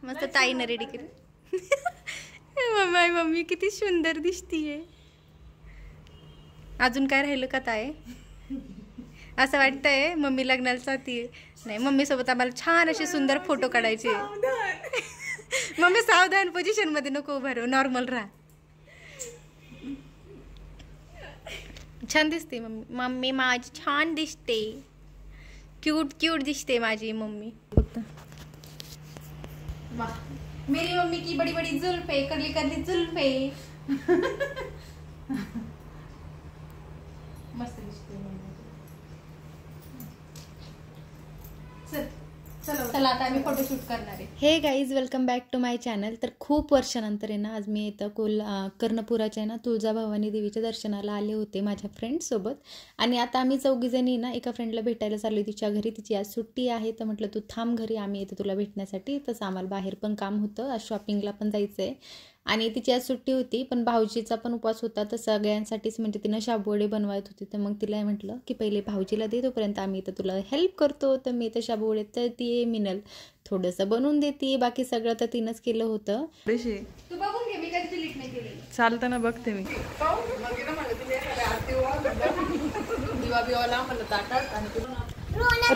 मस्त ताईनं रेडी केली. Mummy mummy किती सुंदर दिसतीये. अजून काय राहिलं का ताई? असं वाटतंय मम्मी लग्नाला जातीये. नाही, मम्मी सोबत आम्हाला छान असे सुंदर फोटो काढायचे. मम्मी सावधान पोझिशन मध्ये नको उभं राहू, नॉर्मल राहा. छान दिसते मम्मी. मम्मी माझी छान दिसते. क्यूट क्यूट दिसते माझी मम्मी. फक्त वाह, मेरी मम्मी की बड़ी बड़ी जुल्फे, करली करली जुल्फे. मस्त दिसते मम्मी. चला आता आम्ही फोटोशूट करणार आहे. Hey guys, welcome back to my channel. तर खूप वर्षानंतर आहे ना आज मी इथं कर्णपुराच्या ना तुळजाभवानी देवीच्या दर्शनाला आले होते माझ्या फ्रेंडसोबत. आणि आता आम्ही चौघीजणी ना एका फ्रेंडला भेटायला चाललो तिच्या घरी. तिची आज सुट्टी आहे, तर म्हटलं तू थांब घरी, आम्ही येते तुला भेटण्यासाठी. तसं आम्हाला बाहेर पण काम होतं, आज शॉपिंगला पण जायचं आहे. आणि तिची आज सुट्टी होती, पण भाऊजीचा पण उपवास होता, तर सगळ्यांसाठीच म्हणजे तिनं शाबूवडे बनवत होती. तर मग तिला म्हटलं की पहिले भाऊजीला दे, तोपर्यंत आम्ही इथं तुला हेल्प करतो. तर मी इथं शाबूवडे तळतीये, मिनल थोडंसं बनवून देते, बाकी सगळं तर तिनंच केलं होतं. तू बघून घे, मी काही डिलीट नाही केली. चालताना बघते मी.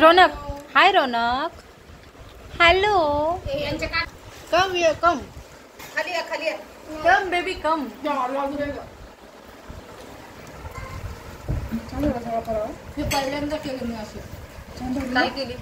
रोनक, हाय रोनक. हॅलो, कम ये कम. खाली या, खाली या. कम बेबी कम. पहिल्यांदा केली मी अशी. काय केली?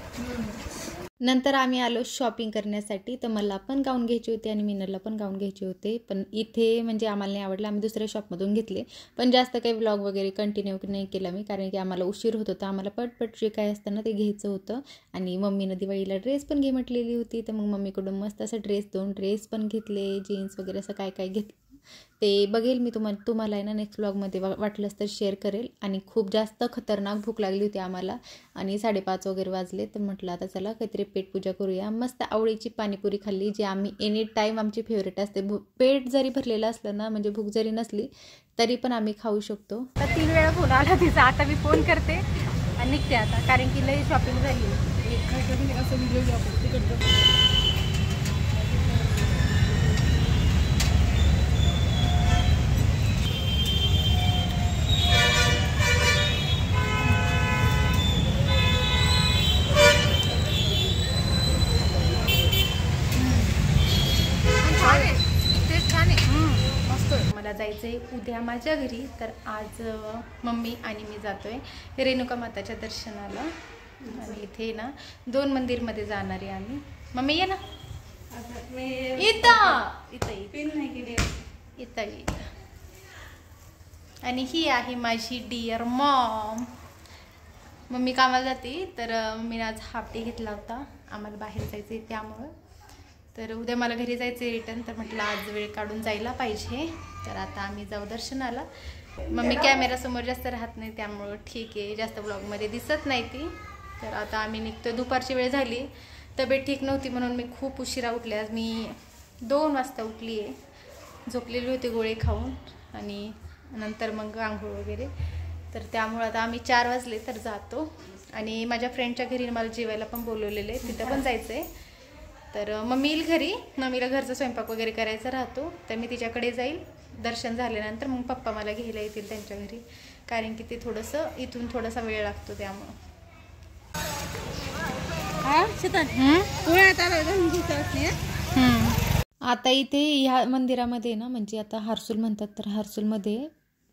नंतर आम्ही आलो शॉपिंग करण्यासाठी. तर मला पण गाऊन घ्यायचे होते आणि मिनलला पण गाऊन घ्यायचे होते, पण इथे म्हणजे आम्हाला नाही आवडलं, आम्ही दुसऱ्या शॉपमधून घेतले. पण जास्त काही व्लॉग वगैरे कंटिन्यू नाही केला मी, कारण की आम्हाला उशीर होत होता. आम्हाला पटपट जे काय असतं ना ते घ्यायचं होतं. आणि मम्मीनं दिवाळीला ड्रेस पण घे म्हटलेली होती, तर मग मम्मीकडून मस्त असं दोन ड्रेस पण घेतले, जीन्स वगैरे असं काय काय घेतलं ते बघेल मी तुम्हाला आहे ना नेक्स्ट व्लॉगमध्ये वाटलंच तर शेअर करेल. आणि खूप जास्त खतरनाक भूक लागली होती आम्हाला, आणि 5:30 वगैरे वाजले. तर म्हटलं आता चला काहीतरी पेटपूजा करूया. मस्त आवडीची पाणीपुरी खाल्ली, जी आम्ही एनी टाईम आमची फेवरेट असते. पेट जरी भरलेलं असलं ना, म्हणजे भूक जरी नसली तरी पण आम्ही खाऊ शकतो. तर 3 वेळा फोन आला तिचा. आता मी फोन करते आणि निघते आता, कारण की लई शॉपिंग झाली. असं व्हिडिओ मला जायचंय उद्या माझ्या घरी. तर आज मम्मी आणि मी जातोय रेणुका माताच्या दर्शनाला. आणि इथे ना 2 मंदिरमध्ये जाणार आहे आम्ही. मम्मी ये ना इथं. आणि ही आहे माझी डिअर मॉम. मम्मी कामाला जाते, तर मम्मीने आज हाफ डे घेतला होता. आम्हाला बाहेर जायचं आहे त्यामुळं. तर उद्या मला घरी जायचं रिटर्न, तर म्हटलं आज वेळ काढून जायला पाहिजे. तर आता आम्ही जाऊ दर्शनाला. मम्मी कॅमेरासमोर जास्त राहत नाही, त्यामुळं ठीक आहे, जास्त ब्लॉगमध्ये दिसत नाही ती. तर आता आम्ही निघतो. दुपारची वेळ झाली, तब्येत ठीक नव्हती म्हणून मी खूप उशिरा उठले. आज मी 2 वाजता उठली आहे. झोपलेली होती गोळे खाऊन, आणि नंतर मग आंघोळ वगैरे. तर त्यामुळं आता आम्ही 4 वाजले तर जातो. आणि माझ्या फ्रेंडच्या घरी मला जेवायला पण बोलवलेलं आहे, तिथं पण जायचं आहे. तर मम्मी येईल घरी, मम्मीला घरचा स्वयंपाक वगैरे करायचा राहतो, तर मी तिच्याकडे जाईल. दर्शन झाल्यानंतर मग पप्पा मला घ्यायला येतील त्यांच्या घरी, कारण की ते थोडंसं इथून थोडासा वेळ लागतो त्यामुळं. आता इथे ह्या मंदिरामध्ये ना, म्हणजे आता हर्सूल म्हणतात, तर हर्सूलमध्ये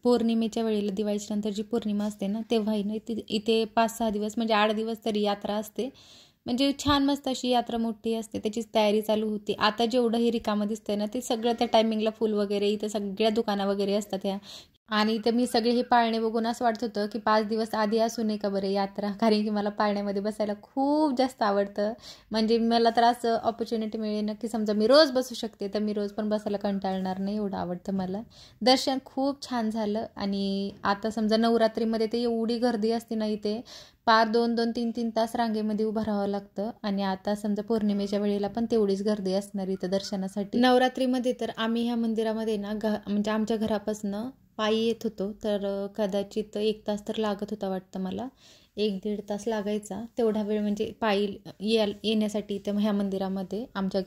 पौर्णिमेच्या वेळेला दिवाळीच्या नंतर जी पौर्णिमा असते ना, तेव्हाही ना इथे 5-6 दिवस म्हणजे 8 दिवस तरी यात्रा असते. म्हणजे छान मस्त अशी यात्रा मोठी असते, त्याचीच तयारी चालू होती. आता जेवढं हे रिकामं दिसतंय ना, ते सगळं त्या टायमिंगला फुल वगैरे इथं सगळ्या दुकानं वगैरे असतात ह्या. आणि इथं मी सगळे हे पाळणे बघून असं वाटत होतं की 5 दिवस आधी असू नये का बरं यात्रा, कारण की मला पाळण्यामध्ये बसायला खूप जास्त आवडतं. म्हणजे मला तर असं ऑपॉर्च्युनिटी मिळेल ना की समजा मी रोज बसू शकते, तर मी रोज पण बसायला कंटाळणार नाही, एवढं आवडतं मला. दर्शन खूप छान झालं. आणि आता समजा नवरात्रीमध्ये ते एवढी गर्दी असते ना, इथे पार 2-2, 3-3 तास रांगेमध्ये उभं राहावं लागतं. आणि आता समजा पौर्णिमेच्या वेळेला पण तेवढीच गर्दी असणार इथं दर्शनासाठी. नवरात्रीमध्ये तर आम्ही ह्या मंदिरामध्ये ना म्हणजे आमच्या घरापासून पायी येत होतो, तर कदाचित 1 तास तर लागत होता वाटतं मला. 1-1.5 तास लागायचा. तेवढा वेळ म्हणजे पायी येण्यासाठी इथं ह्या मंदिरामध्ये आमच्या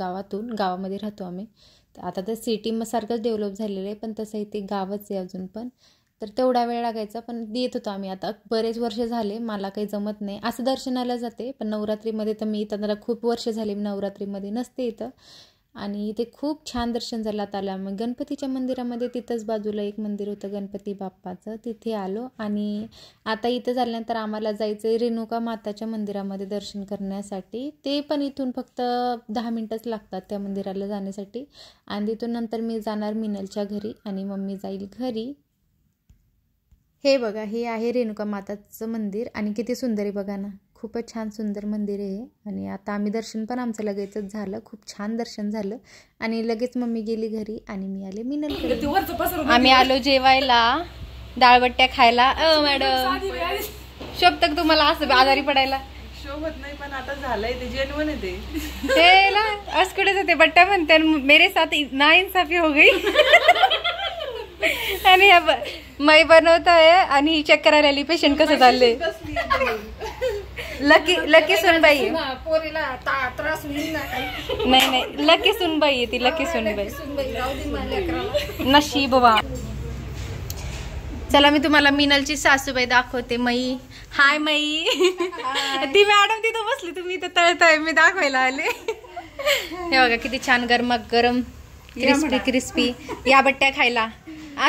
गावामध्ये राहतो आम्ही. आता तर सिटीसारखंच डेव्हलप झालेलं आहे, पण तसं इथे गावच आहे अजून पण. तर तेवढा वेळ लागायचा, पण येत होतो आम्ही. आता बरेच वर्ष झाले, मला काही जमत नाही. असं दर्शनाला जाते, पण नवरात्रीमध्ये तर मी इथं खूप वर्ष झाले, मी नवरात्रीमध्ये नसते इथं. आणि इथे खूप छान दर्शन झालं. आता आलं मग गणपतीच्या मंदिरामध्ये, तिथंच बाजूला एक मंदिर होतं गणपती बाप्पाचं, तिथे आलो. आणि आता इथं झाल्यानंतर आम्हाला जायचं आहे रेणुका माताच्या मंदिरामध्ये दर्शन करण्यासाठी. ते पण इथून फक्त 10 मिनटंच लागतात त्या मंदिराला जाण्यासाठी. आणि तिथून नंतर मी जाणार मिनलच्या घरी आणि मम्मी जाईल घरी. हे बघा, हे आहे रेणुका माताचं मंदिर आणि किती सुंदर आहे बघा ना. खूपच छान सुंदर मंदिर आहे. आणि आता आम्ही दर्शन पण आमचं लगेचच झालं. खूप छान दर्शन झालं आणि लगेच मम्मी गेली घरी आणि मी आले मिनलकडे. आम्ही आलो जेवायला, डाळबट्ट्या खायला. मॅडम शोभत तुम्हाला असं आजारी पडायला? शोभत नाही, पण आता झालंय ते जेन्युइन आहे ते. असं कुठे होते बट्ट्या म्हणते मेरे साथ नाइंसाफी हो गई. आणि मै बनवत आहे आणि चक्कर आलेली. पेशंट कसं चालले? लकी सुनबाई नाही, लकी सुनबाई आहे ती. लकी सुनबाई नशीब बाबा. चला मी तुम्हाला मिनलची सासूबाई दाखवते. मई, हाय मई. ती मॅडम तिथं बसली, तुम्ही इथं तळताय, मी दाखवायला आले. हे बघा किती छान गरम क्रिस्पी या बट्ट्या खायला.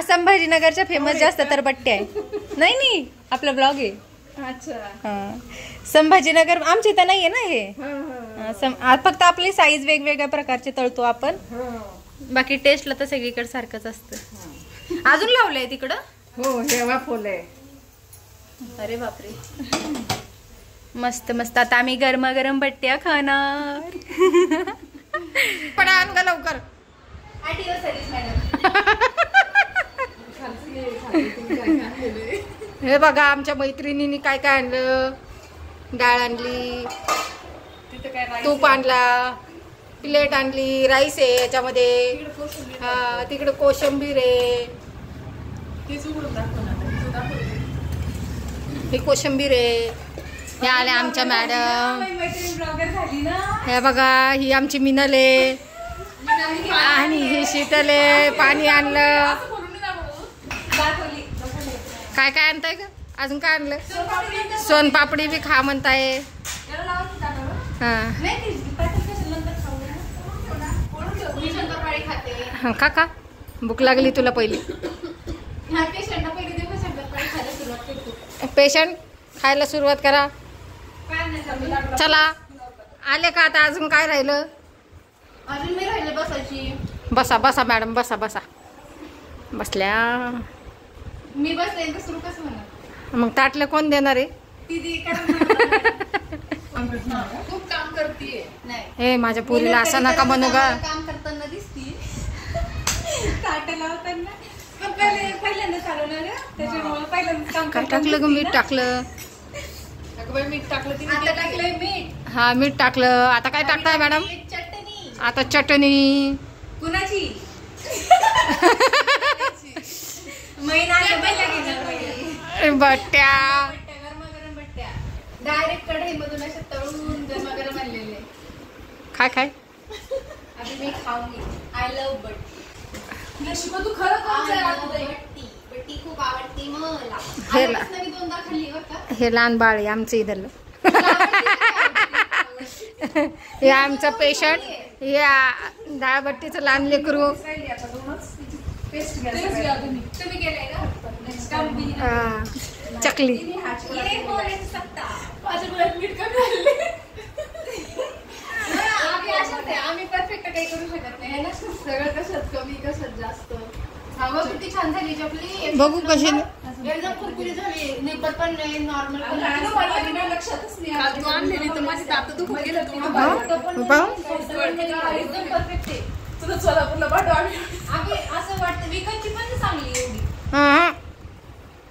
संभाजीनगरच्या फेमस जास्त तर बट्ट्या आहे. नाही आपला ब्लॉग आहे. अच्छा, संभाजीनगर आमच्या इथं नाहीये ना हे. फक्त आपली साईज वेगवेगळ्या प्रकारचे तळतो आपण. बाकी टेस्टला तर सगळीकडे सारखंच असतं. अजून लावलंय तिकडं? हो, हेवा फुल आहे. अरे बापरे, मस्त मस्त. आता आम्ही गरमागरम बट्ट्या खाणार. पण आण ग लवकर. हे बघा आमच्या मैत्रिणींनी काय काय आणलं. डाळ आणली, तूप आणला, प्लेट आणली, राईस आहे याच्यामध्ये. हा, तिकडे कोशिंबीर आहे. ही कोशिंबीर आहे. हे आल्या आमच्या मॅडम. हे बघा, ही आमची मिनल आहे आणि ही शीतल आहे. पाणी आणलं. काय काय आणताय का? अजून काय आणलं? सोनपापडी बी खा म्हणताय. हा काका, भूक लागली तुला पहिली? पेशंट खायला सुरुवात करा. चला आले का आता? अजून काय राहिलं? अजून मी राहिले बसायची. बसा बसा मॅडम, बसा बसा. बसल्या. मी बसले तर सुरू कसं होणार? मग ताटलं कोण देणार आहे? खूप काम करतीये. हे माझ्या पुरीला असं नका म्हणू गा. काम करताना दिसती ताट लावताना. पण पहिल्यांदा चालवणार त्याच्यामुळे पहिल्यांदा काम. काय टाकलं ग? मीठ टाकलं. मीठ टाकलं तिने. आता टाकलंय मीठ. हा, मीठ टाकलं. आता काय टाकताय मॅडम? चटणी. आता चटणी. कुणाची? बट्ट्या. गरमागरम बट्ट्या डायरेक्ट कढईमधून अशा तळून गरमागरम आणलेले. काय काय? अभी मी खाऊंगी. आय लव्ह बट्टी. तू खरं बट्टी खूप आवडते मला. हे लहान बाळ आहे आमचं इथलं. हे आमचं पेशंट. हे डाळबट्टीचं लहान लेकरू. चकली. आम्ही परफेक्ट काही करू शकत नाही ना. सगळं कसं कमी कसं जास्त. किती छान झाली चकली. बघू कशी. एकदम कुरकुरी झाली. निपट पण नाही, नॉर्मल पण नाही. लक्षातच नाही. तू आणलेली तर माझी दात दुखून गेलं. एकदम परफेक्ट आहे. तुला सोलापूरला पाठव. आम्ही असं वाटतं विकतची पण चांगली एवढी. हा,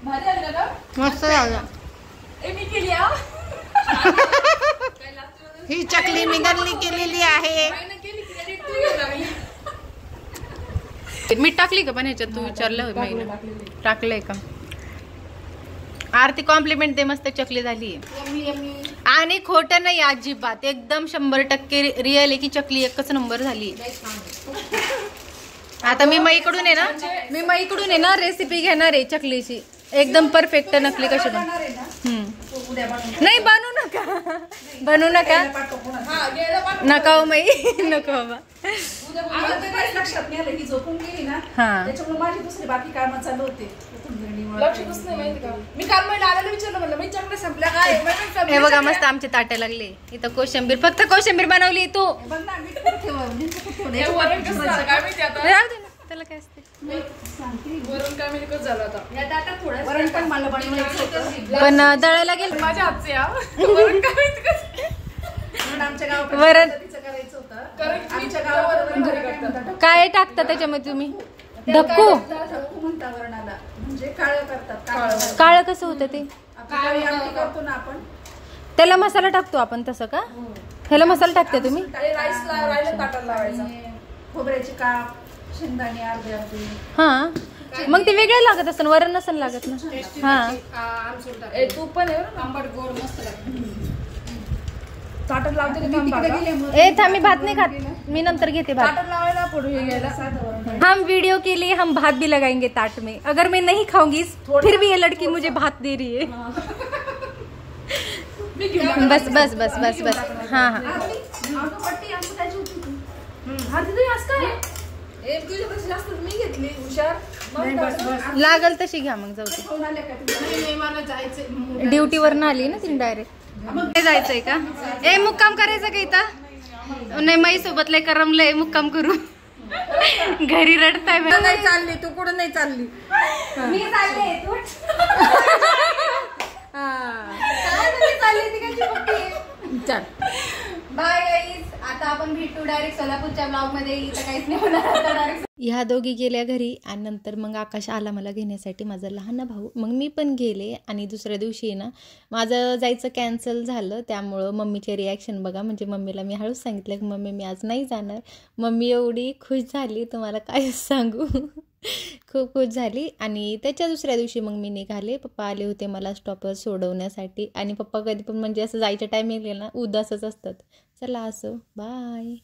भारी आलं का? मस्त झालं. मी केली. ही चकली मिनलनी केलेली आहे. मीठ टाकली का पण ह्याच्यात? तू विचारलं टाकलंय का? आरती कॉम्प्लिमेंट दे, मस्त चकली झाली. आणि खोटं नाही अजिबात, एकदम 100% रिअल आहे की चकली एकच नंबर झाली. आता मी मईकडून आहे ना रेसिपी घेणार आहे चकलीची, एकदम परफेक्ट. नकली कशी नाही बनू नका नका हो मई, नको बाबा. लक्षात नाही आलं ही झोपून गेली ना, त्याच्यामुळे माझी दुसरी बाकी कामं चालू होते. लक्षातच नाही माहिती का, मी काल महिला आलेलं विचारलं, म्हणलं मी चकल्या संपल्या काय. हे बघा मस्त आमचे ताटे लागले. इथं कोशिंबीर, फक्त कोशिंबीर बनवली तू. त्याला काय असते पण दळायला गेल माझ्या हातचे वरण. काय टाकता त्याच्यामध्ये तुम्ही? धक्कू काळं कसं होतं ते? त्याला मसाला टाकतो आपण तसं का? ह्याला मसाला टाकते तुम्ही? खोबऱ्याची काप, शेंगदाणे अर्धे. हा मग ते वेगळे लागत असतं, वरण नसेल लागत ना. हा तूप पण आंबट गोड मस्त लागतं. ताटात लावते मी भात नहीं खात, मी नंतर घेते भात. हम वीडियो के लिए हम भात भी लगाएंगे ताट में. अगर मैं नहीं खाऊंगी फिर भी ये लड़की मुझे भात दे रही है. बस बस बस बस बस. हाँ हाँ लागल तशी घ्या मग. जाऊ दे, ड्युटीवर आली ना ती डायरेक्ट. जायचंय का? ए मुक्काम करायचं का इथं? नाही माई सोबत लय करमलंय, मुक्काम करू. घरी रडताय. नाही चालली तू, कुठं नाही चालली? मी चालले. चल बाय गाईज. आता आपण भेटू डायरेक्ट सोलापूरच्या ब्लॉग मध्ये. इथं काहीच नाही होणार. ह्या दोघी गेल्या घरी आणि नंतर मग आकाश आला मला घेण्यासाठी, माझा लहान भाऊ. मग मी पण गेले आणि दुसऱ्या दिवशी ना माझं जायचं कॅन्सल झालं. त्यामुळं मम्मीचे रिॲक्शन बघा. म्हणजे मम्मीला मी हळूच सांगितलं की मम्मी मी आज नाही जाणार. मम्मी एवढी खुश झाली तुम्हाला काय सांगू. खूप खुश झाली. आणि त्याच्या दुसऱ्या दिवशी मग मी निघाले. पप्पा आले होते मला स्टॉपवर सोडवण्यासाठी. आणि पप्पा कधी पण म्हणजे असं जायच्या टायमिंगला ना उदासच असतात. चला असो, बाय.